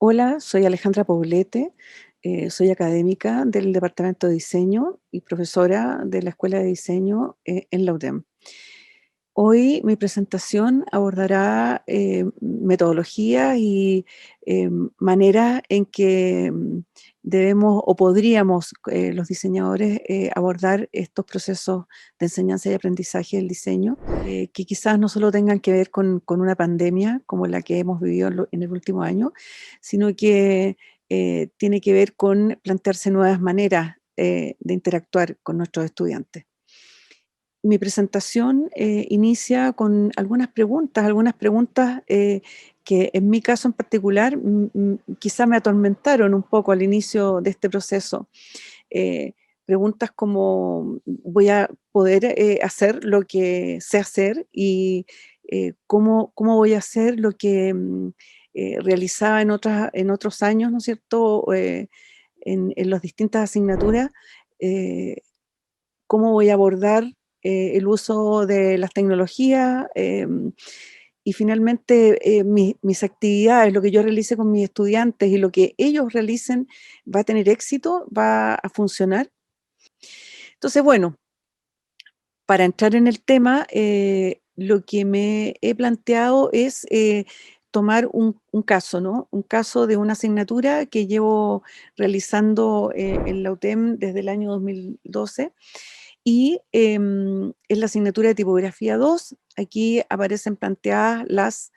Hola, soy Alejandra Poblete, soy académica del Departamento de Diseño y profesora de la Escuela de Diseño en la UDEM. Hoy mi presentación abordará metodologías y maneras en que debemos o podríamos los diseñadores abordar estos procesos de enseñanza y aprendizaje del diseño, que quizás no solo tengan que ver con una pandemia como la que hemos vivido en el último año, sino que tiene que ver con plantearse nuevas maneras de interactuar con nuestros estudiantes. Mi presentación inicia con algunas preguntas que en mi caso en particular quizá me atormentaron un poco al inicio de este proceso. Eh, Preguntas como, ¿voy a poder hacer lo que sé hacer? Y ¿cómo voy a hacer lo que realizaba en otros años, ¿no es cierto? En las distintas asignaturas. eh, ¿Cómo voy a abordar el uso de las tecnologías? Y finalmente, mis actividades, lo que yo realice con mis estudiantes y lo que ellos realicen, ¿va a tener éxito? ¿Va a funcionar? Entonces, bueno, para entrar en el tema, lo que me he planteado es tomar un caso, ¿no? Un caso de una asignatura que llevo realizando en la UTEM desde el año 2012 y es la asignatura de tipografía 2. Aquí aparecen planteadas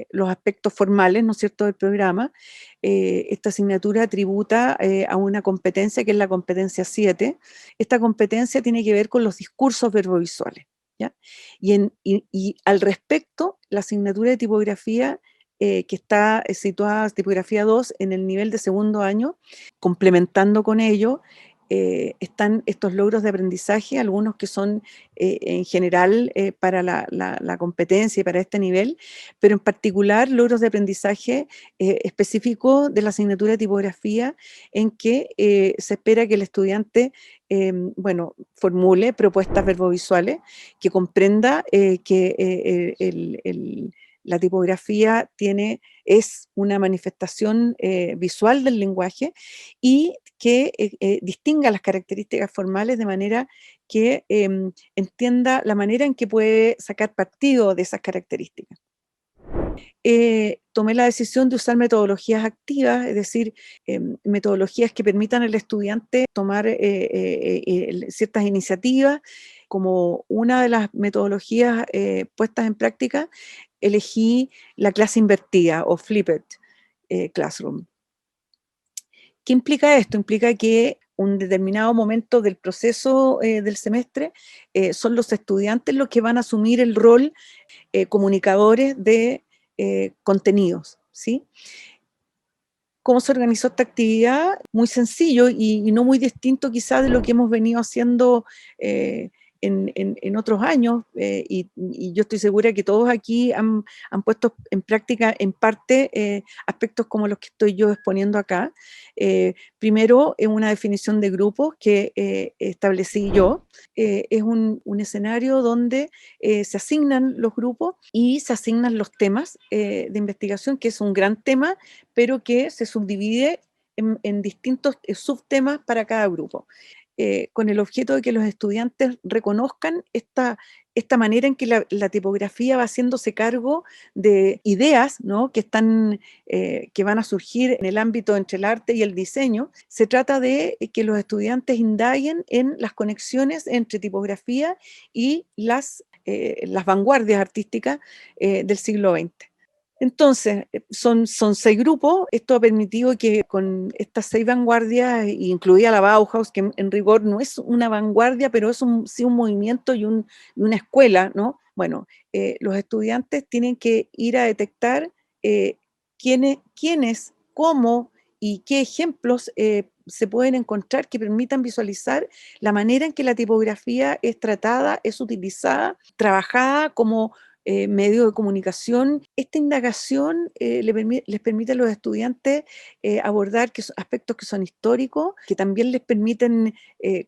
los aspectos formales, ¿no es cierto?, del programa. Esta asignatura tributa a una competencia que es la competencia 7. Esta competencia tiene que ver con los discursos verbovisuales, ¿ya? Y al respecto, la asignatura de tipografía que está situada, tipografía 2, en el nivel de segundo año, complementando con ello, están estos logros de aprendizaje, algunos que son en general para la competencia y para este nivel, pero en particular logros de aprendizaje específicos de la asignatura de tipografía, en que se espera que el estudiante bueno, formule propuestas verbovisuales, que comprenda que la tipografía es una manifestación visual del lenguaje y que distinga las características formales de manera que entienda la manera en que puede sacar partido de esas características. Tomé la decisión de usar metodologías activas, es decir, metodologías que permitan al estudiante tomar ciertas iniciativas. Como una de las metodologías puestas en práctica, elegí la clase invertida o flipped classroom. ¿Qué implica esto? Implica que un determinado momento del proceso del semestre son los estudiantes los que van a asumir el rol comunicadores de contenidos, ¿sí? ¿Cómo se organizó esta actividad? Muy sencillo y no muy distinto quizás de lo que hemos venido haciendo en otros años, y yo estoy segura que todos aquí han puesto en práctica en parte aspectos como los que estoy yo exponiendo acá. Primero, es una definición de grupos que establecí yo. Es un escenario donde se asignan los grupos y se asignan los temas de investigación, que es un gran tema, pero que se subdivide en distintos subtemas para cada grupo, con el objeto de que los estudiantes reconozcan esta manera en que la tipografía va haciéndose cargo de ideas, ¿no?, que van a surgir en el ámbito entre el arte y el diseño. Se trata de que los estudiantes indaguen en las conexiones entre tipografía y las vanguardias artísticas del siglo XX. Entonces, son 6 grupos. Esto ha permitido que con estas 6 vanguardias, incluida la Bauhaus, que en rigor no es una vanguardia, pero es sí un movimiento y una escuela, ¿no? Bueno, los estudiantes tienen que ir a detectar quiénes, cómo y qué ejemplos se pueden encontrar que permitan visualizar la manera en que la tipografía es tratada, es utilizada, trabajada como medio de comunicación. Esta indagación les permite a los estudiantes abordar aspectos que son históricos, que también les permiten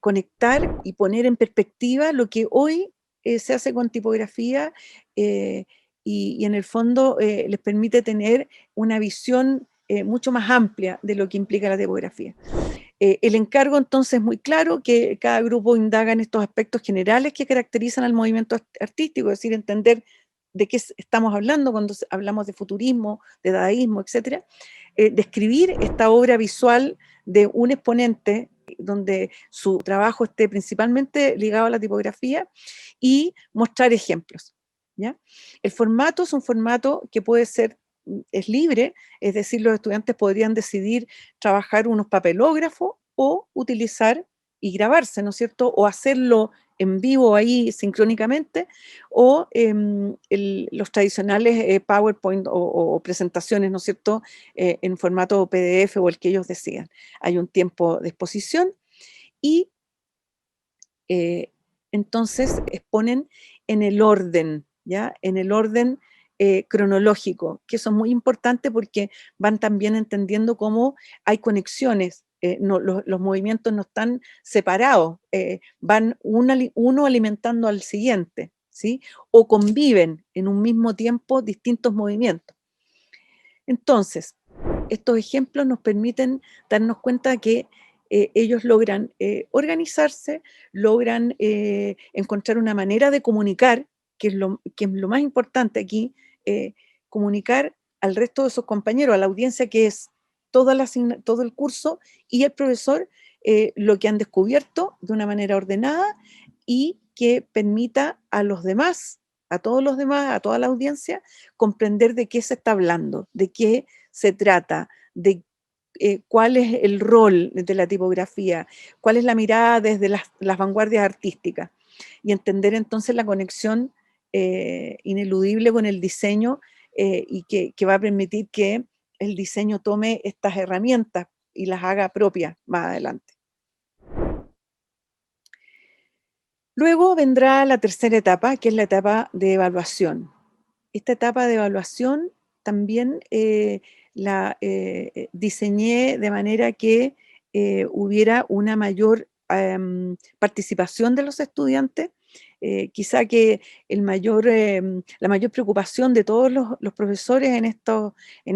conectar y poner en perspectiva lo que hoy se hace con tipografía, y en el fondo les permite tener una visión mucho más amplia de lo que implica la tipografía. El encargo entonces es muy claro, que cada grupo indaga en estos aspectos generales que caracterizan al movimiento artístico, es decir, entender de qué estamos hablando cuando hablamos de futurismo, de dadaísmo, etc. Describir esta obra visual de un exponente donde su trabajo esté principalmente ligado a la tipografía y mostrar ejemplos, ¿ya? El formato es un formato que puede ser, es libre, es decir, los estudiantes podrían decidir trabajar unos papelógrafos o utilizar y grabarse, ¿no es cierto? O hacerlo en vivo ahí sincrónicamente, o los tradicionales PowerPoint o presentaciones, ¿no es cierto?, en formato PDF o el que ellos decidan. Hay un tiempo de exposición y entonces exponen en el orden, ¿ya? En el orden cronológico, que eso es muy importante porque van también entendiendo cómo hay conexiones, los movimientos no están separados, van uno alimentando al siguiente, ¿sí? O conviven en un mismo tiempo distintos movimientos. Entonces, estos ejemplos nos permiten darnos cuenta que ellos logran organizarse, logran encontrar una manera de comunicar, que es lo más importante aquí, eh, comunicar al resto de sus compañeros, a la audiencia que es todo el curso y el profesor, lo que han descubierto de una manera ordenada y que permita a los demás, a todos los demás, a toda la audiencia, comprender de qué se está hablando, de qué se trata, de cuál es el rol de la tipografía, cuál es la mirada desde las vanguardias artísticas, y entender entonces la conexión ineludible con el diseño, y que va a permitir que el diseño tome estas herramientas y las haga propias más adelante. Luego vendrá la tercera etapa, que es la etapa de evaluación. Esta etapa de evaluación también la diseñé de manera que hubiera una mayor participación de los estudiantes. Quizá que la mayor preocupación de todos los profesores en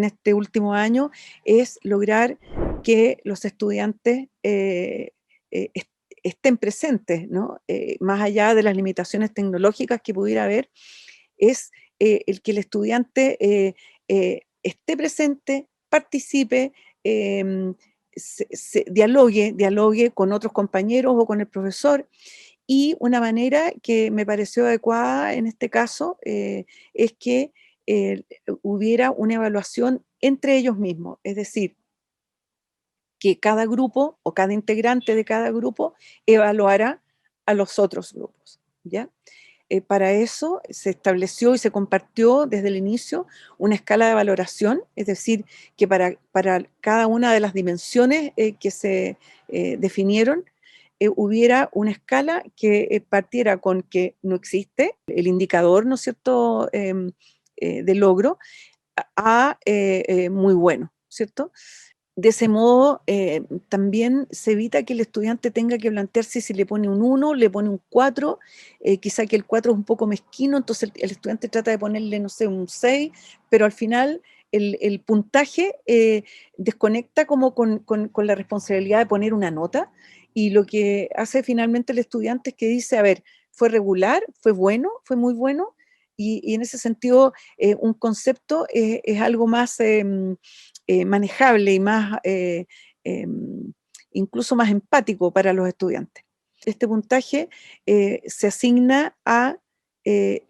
este último año es lograr que los estudiantes eh, est- estén presentes, ¿no? Más allá de las limitaciones tecnológicas que pudiera haber, es el que el estudiante esté presente, participe, dialogue con otros compañeros o con el profesor. Y una manera que me pareció adecuada en este caso es que hubiera una evaluación entre ellos mismos, es decir, que cada grupo o cada integrante de cada grupo evaluara a los otros grupos, ¿ya? Para eso se estableció y se compartió desde el inicio una escala de valoración, es decir, que para cada una de las dimensiones que se definieron, hubiera una escala que partiera con que no existe el indicador, ¿no es cierto?, de logro, muy bueno, ¿cierto? De ese modo, también se evita que el estudiante tenga que plantearse si le pone un 1, le pone un 4, quizá que el 4 es un poco mezquino, entonces el estudiante trata de ponerle, no sé, un 6, pero al final el puntaje desconecta como con la responsabilidad de poner una nota, y lo que hace finalmente el estudiante es que dice, a ver, fue regular, fue bueno, fue muy bueno, y en ese sentido un concepto es algo más manejable y más, incluso más empático para los estudiantes. Este puntaje se asigna a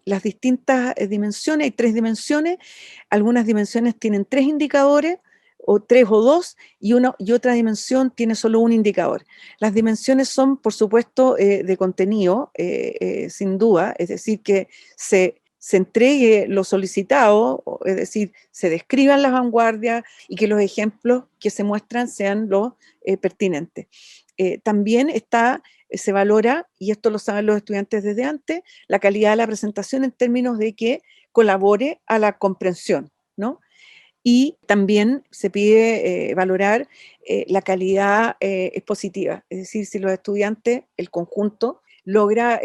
las distintas dimensiones, hay 3 dimensiones, algunas dimensiones tienen 3 indicadores, o 3 o 2, y otra dimensión tiene solo un indicador. Las dimensiones son, por supuesto, de contenido, sin duda, es decir, que se entregue lo solicitado, es decir, se describan las vanguardias y que los ejemplos que se muestran sean los pertinentes. También se valora, y esto lo saben los estudiantes desde antes, la calidad de la presentación en términos de que colabore a la comprensión, ¿no? Y también se pide valorar la calidad expositiva, es decir, si los estudiantes, el conjunto, logra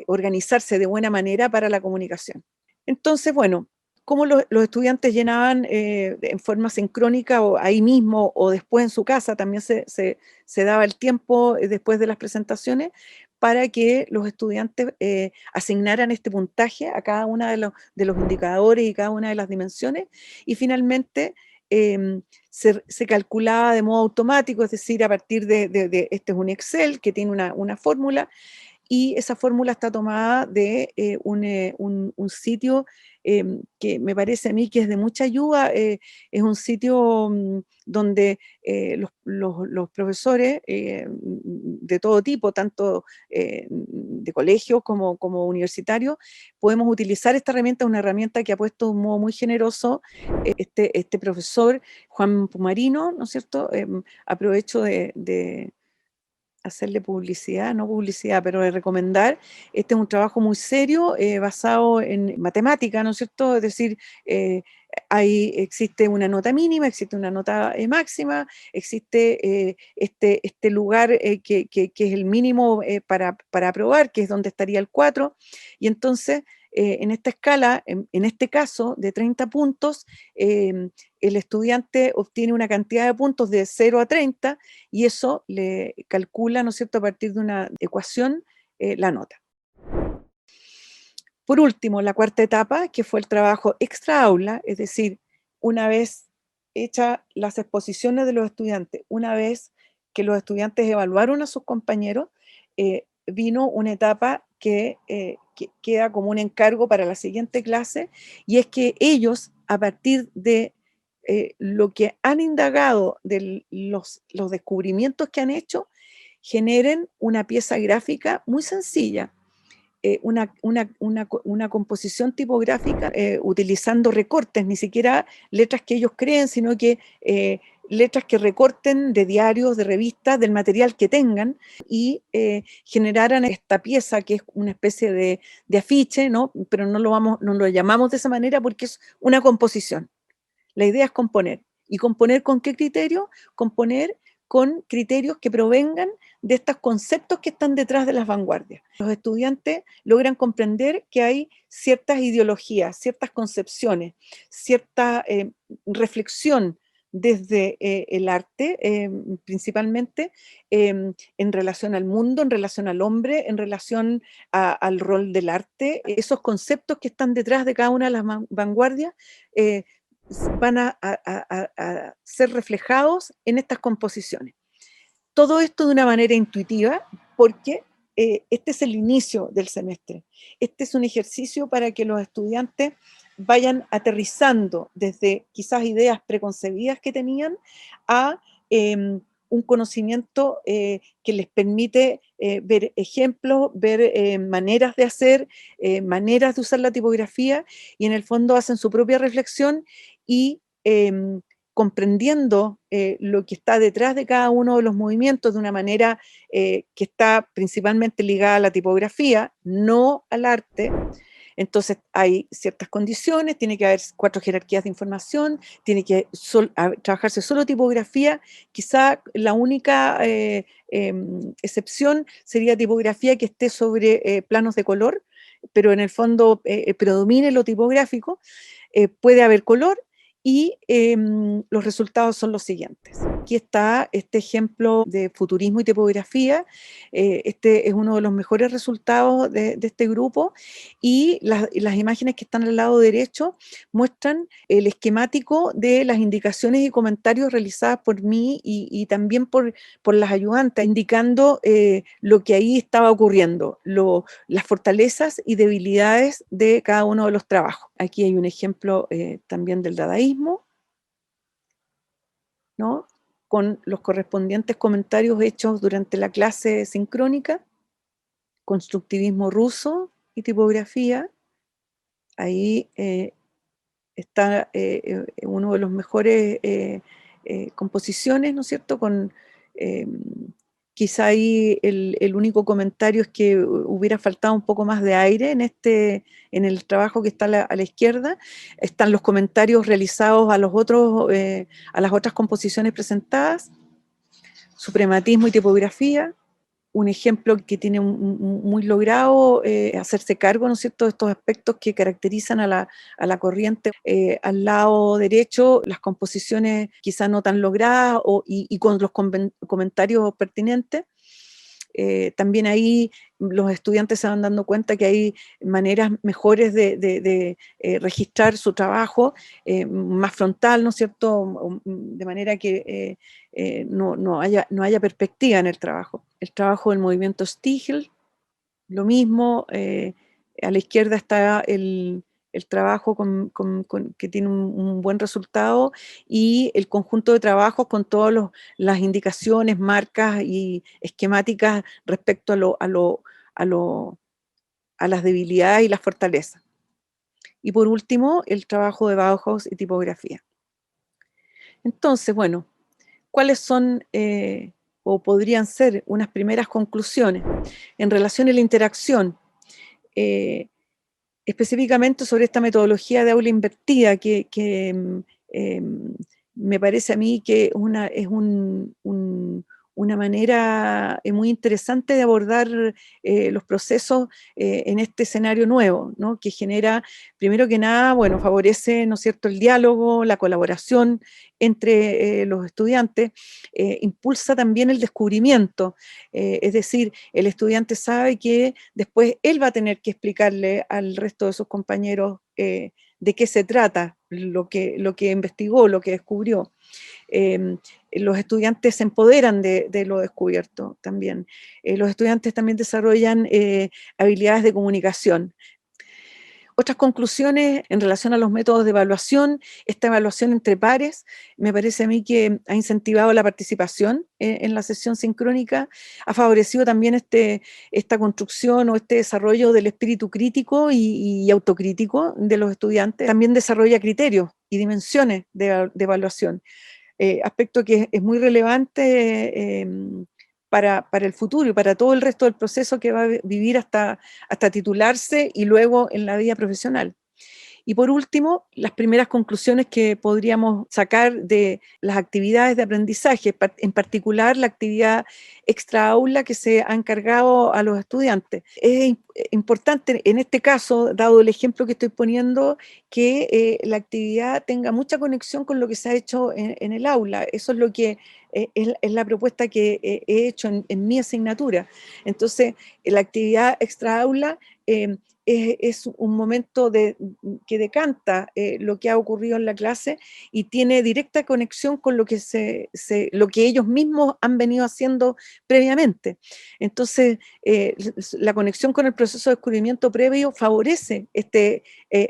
organizarse de buena manera para la comunicación. Entonces, bueno, cómo los estudiantes llenaban en forma sincrónica o ahí mismo o después en su casa, también se daba el tiempo después de las presentaciones para que los estudiantes asignaran este puntaje a cada uno de los indicadores y cada una de las dimensiones, y finalmente se calculaba de modo automático, es decir, a partir este es un Excel que tiene una fórmula, y esa fórmula está tomada de un sitio que me parece a mí que es de mucha ayuda. Es un sitio donde los profesores de todo tipo, tanto de colegios como universitarios, podemos utilizar esta herramienta, una herramienta que ha puesto de un modo muy generoso este profesor, Juan Pumarino, ¿no es cierto? Aprovecho de hacerle publicidad, no publicidad, pero de recomendar. Este es un trabajo muy serio, basado en matemática, ¿no es cierto? Es decir, ahí existe una nota mínima, existe una nota máxima, existe este lugar que es el mínimo para aprobar, que es donde estaría el 4, y entonces en esta escala, en este caso de 30 puntos, el estudiante obtiene una cantidad de puntos de 0 a 30 y eso le calcula, ¿no es cierto?, a partir de una ecuación, la nota. Por último, la cuarta etapa, que fue el trabajo extra aula, es decir, una vez hechas las exposiciones de los estudiantes, una vez que los estudiantes evaluaron a sus compañeros, vino una etapa que queda como un encargo para la siguiente clase, y es que ellos, a partir de lo que han indagado, de los descubrimientos que han hecho, generen una pieza gráfica muy sencilla, una composición tipográfica utilizando recortes, ni siquiera letras que ellos creen, sino que letras que recorten de diarios, de revistas, del material que tengan, y generaran esta pieza que es una especie de afiche, ¿no? Pero no lo llamamos de esa manera porque es una composición. La idea es componer. ¿Y componer con qué criterio? Componer con criterios que provengan de estos conceptos que están detrás de las vanguardias. Los estudiantes logran comprender que hay ciertas ideologías, ciertas concepciones, cierta reflexión desde el arte, principalmente en relación al mundo, en relación al hombre, en relación al rol del arte. Esos conceptos que están detrás de cada una de las vanguardias van a ser reflejados en estas composiciones. Todo esto de una manera intuitiva, porque este es el inicio del semestre. Este es un ejercicio para que los estudiantes vayan aterrizando desde quizás ideas preconcebidas que tenían a un conocimiento que les permite ver ejemplos, ver maneras de hacer, maneras de usar la tipografía, y en el fondo hacen su propia reflexión y comprendiendo lo que está detrás de cada uno de los movimientos de una manera que está principalmente ligada a la tipografía, no al arte. Entonces hay ciertas condiciones, tiene que haber 4 jerarquías de información, tiene que trabajarse solo tipografía. Quizá la única excepción sería tipografía que esté sobre planos de color, pero en el fondo predomine lo tipográfico. Puede haber color, y los resultados son los siguientes. Aquí está este ejemplo de futurismo y tipografía. Este es uno de los mejores resultados de este grupo, y las imágenes que están al lado derecho muestran el esquemático de las indicaciones y comentarios realizadas por mí y también por las ayudantes, indicando lo que ahí estaba ocurriendo, las fortalezas y debilidades de cada uno de los trabajos. Aquí hay un ejemplo también del dadaísmo, ¿no?, con los correspondientes comentarios hechos durante la clase sincrónica. Constructivismo ruso y tipografía. Ahí está uno de los mejores composiciones, ¿no es cierto? Quizá ahí el único comentario es que hubiera faltado un poco más de aire en el trabajo que está a la izquierda. Están los comentarios realizados a las otras composiciones presentadas. Suprematismo y tipografía. un ejemplo que tiene muy logrado hacerse cargo, ¿no es cierto?, de estos aspectos que caracterizan a la corriente. Al lado derecho, las composiciones quizás no tan logradas y con los comentarios pertinentes. También ahí los estudiantes se van dando cuenta que hay maneras mejores de registrar su trabajo, más frontal, ¿no es cierto?, de manera que no haya perspectiva en el trabajo. El trabajo del movimiento Stiegel, lo mismo, a la izquierda está el trabajo que tiene un buen resultado, y el conjunto de trabajos con todas las indicaciones, marcas y esquemáticas respecto a lo- a las debilidades y las fortalezas. Y por último, el trabajo de Bauhaus y tipografía. Entonces, bueno, ¿cuáles son o podrían ser unas primeras conclusiones en relación a la interacción? eh, Específicamente sobre esta metodología de aula invertida me parece a mí que una manera muy interesante de abordar los procesos en este escenario nuevo, ¿no?, que genera, primero que nada, bueno, favorece, ¿no es cierto?, el diálogo, la colaboración entre los estudiantes, impulsa también el descubrimiento, es decir, el estudiante sabe que después él va a tener que explicarle al resto de sus compañeros de qué se trata, lo que investigó, lo que descubrió. Eh, los estudiantes se empoderan de lo descubierto también. Los estudiantes también desarrollan habilidades de comunicación. Otras conclusiones en relación a los métodos de evaluación: esta evaluación entre pares me parece a mí que ha incentivado la participación en la sesión sincrónica, ha favorecido también esta construcción o este desarrollo del espíritu crítico y autocrítico de los estudiantes. También desarrolla criterios y dimensiones de evaluación, aspecto que es muy relevante para el futuro y para todo el resto del proceso que va a vivir hasta titularse y luego en la vida profesional. Y por último, las primeras conclusiones que podríamos sacar de las actividades de aprendizaje, en particular la actividad extra aula que se ha encargado a los estudiantes. Es importante en este caso, dado el ejemplo que estoy poniendo, que la actividad tenga mucha conexión con lo que se ha hecho en el aula. Eso es lo que es la propuesta que he hecho en mi asignatura. Entonces, la actividad extra aula es un momento que decanta lo que ha ocurrido en la clase y tiene directa conexión con lo que ellos mismos han venido haciendo previamente. Entonces, la conexión con el proceso de descubrimiento previo favorece este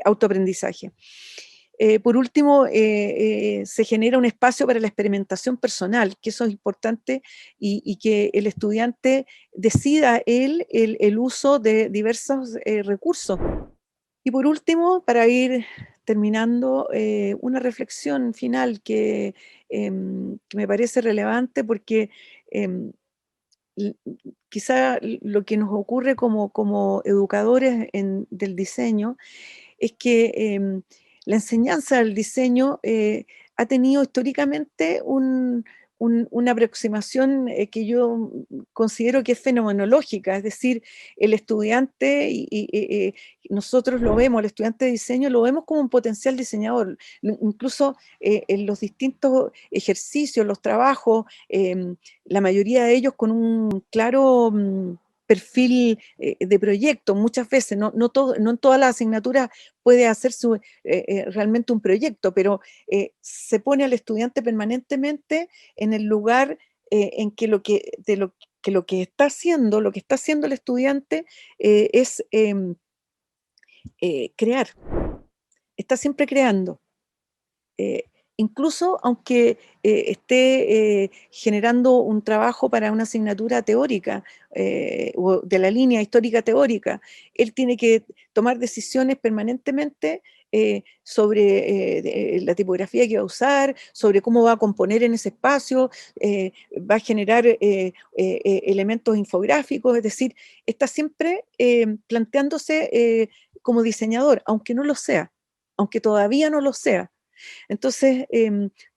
autoaprendizaje. Por último, se genera un espacio para la experimentación personal, que eso es importante, y que el estudiante decida el uso de diversos recursos. Y por último, para ir terminando, una reflexión final que me parece relevante porque em, quizá lo que nos ocurre como educadores del diseño es que la enseñanza del diseño ha tenido históricamente una aproximación que yo considero que es fenomenológica, es decir, el estudiante, nosotros lo vemos, el estudiante de diseño lo vemos como un potencial diseñador, incluso en los distintos ejercicios, los trabajos, la mayoría de ellos con un claro perfil de proyecto, muchas veces, no en todas las asignaturas puede hacer realmente un proyecto, pero se pone al estudiante permanentemente en el lugar en que lo que está haciendo, lo que está haciendo el estudiante es crear, está siempre creando. eh, Incluso aunque esté generando un trabajo para una asignatura teórica o de la línea histórica teórica, él tiene que tomar decisiones permanentemente sobre la tipografía que va a usar, sobre cómo va a componer en ese espacio, va a generar elementos infográficos, es decir, está siempre planteándose como diseñador, aunque no lo sea, aunque todavía no lo sea. Entonces,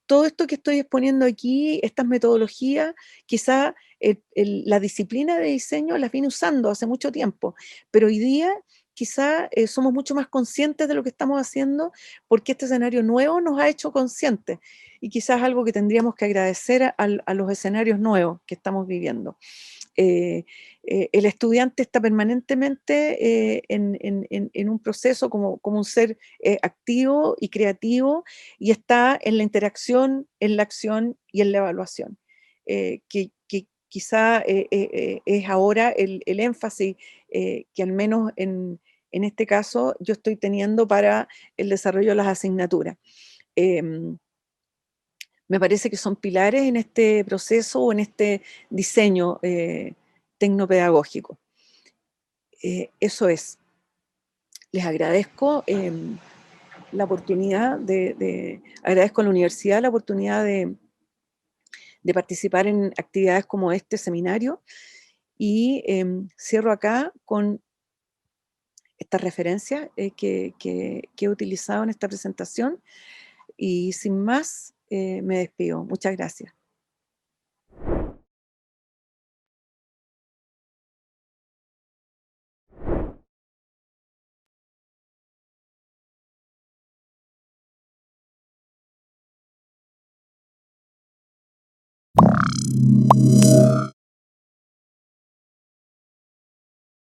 todo esto que estoy exponiendo aquí, estas metodologías, quizá la disciplina de diseño las viene usando hace mucho tiempo, pero hoy día quizá somos mucho más conscientes de lo que estamos haciendo porque este escenario nuevo nos ha hecho conscientes y quizás algo que tendríamos que agradecer a los escenarios nuevos que estamos viviendo. eh, el estudiante está permanentemente en un proceso como un ser activo y creativo y está en la interacción, en la acción y en la evaluación, que quizá es ahora el énfasis que al menos en este caso yo estoy teniendo para el desarrollo de las asignaturas. Em, Me parece que son pilares en este proceso o en este diseño tecnopedagógico. Eso es. Les agradezco la oportunidad agradezco a la universidad la oportunidad de participar en actividades como este seminario y cierro acá con estas referencias que he utilizado en esta presentación y sin más me despido. Muchas gracias.